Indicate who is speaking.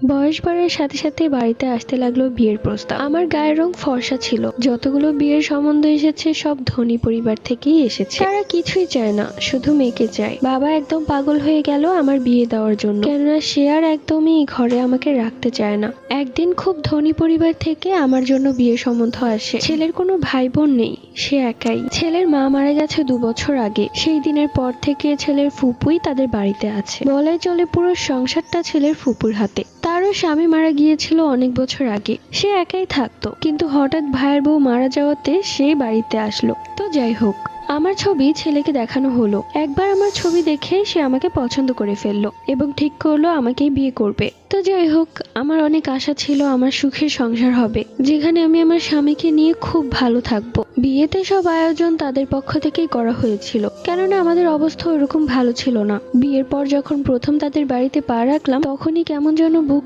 Speaker 1: বয়স বাড়ার সাথে সাথে বাড়িতে আসতে লাগলো বিয়ের প্রস্তাব। আমার গায়ের রং ফর্সা ছিল। যতগুলো বিয়ের সম্বন্ধ এসেছে সব ধনী পরিবার থেকেই এসেছে। তারা কিছুই চায় না, শুধু মেয়েকে চায়। বাবা একদম পাগল হয়ে গেল আমার বিয়ে দেওয়ার জন্য, কেননা সে আর একদমই ঘরে আমাকে রাখতে চায় না। একদিন খুব ধনী পরিবার থেকে আমার জন্য বিয়ের সম্বন্ধ আসে। ছেলের কোনো ভাই বোন নেই, সে একাই। ছেলের মা মারা গেছে 2 বছর আগে। সেই দিনের পর থেকে ছেলের ফুপুই তাদের বাড়িতে আছে। বলাই চলে পুরো সংসারটা ছেলের ফুপুর হাতে। তারও স্বামী মারা গিয়েছিল অনেক বছর আগে। সে একাই থাকতো, কিন্তু হঠাৎ ভাইয়ের বউ মারা যাওয়াতে সে বাড়িতে আসলো। তো যাই হোক, আমার ছবি ছেলেকে দেখানো হলো। একবার আমার ছবি দেখে সে আমাকে পছন্দ করে ফেললো এবং ঠিক করলো আমাকেই বিয়ে করবে। তো যাই হোক, আমার অনেক আশা ছিল আমার সুখের সংসার হবে, যেখানে আমি আমার স্বামীকে নিয়ে খুব ভালো থাকবো। বিয়েতে সব আয়োজন তাদের পক্ষ থেকেই করা হয়েছিল, কেননা আমাদের অবস্থা ওরকম ভালো ছিল না। বিয়ের পর যখন প্রথম তাদের বাড়িতে পা রাখলাম, তখনই কেমন যেন বুক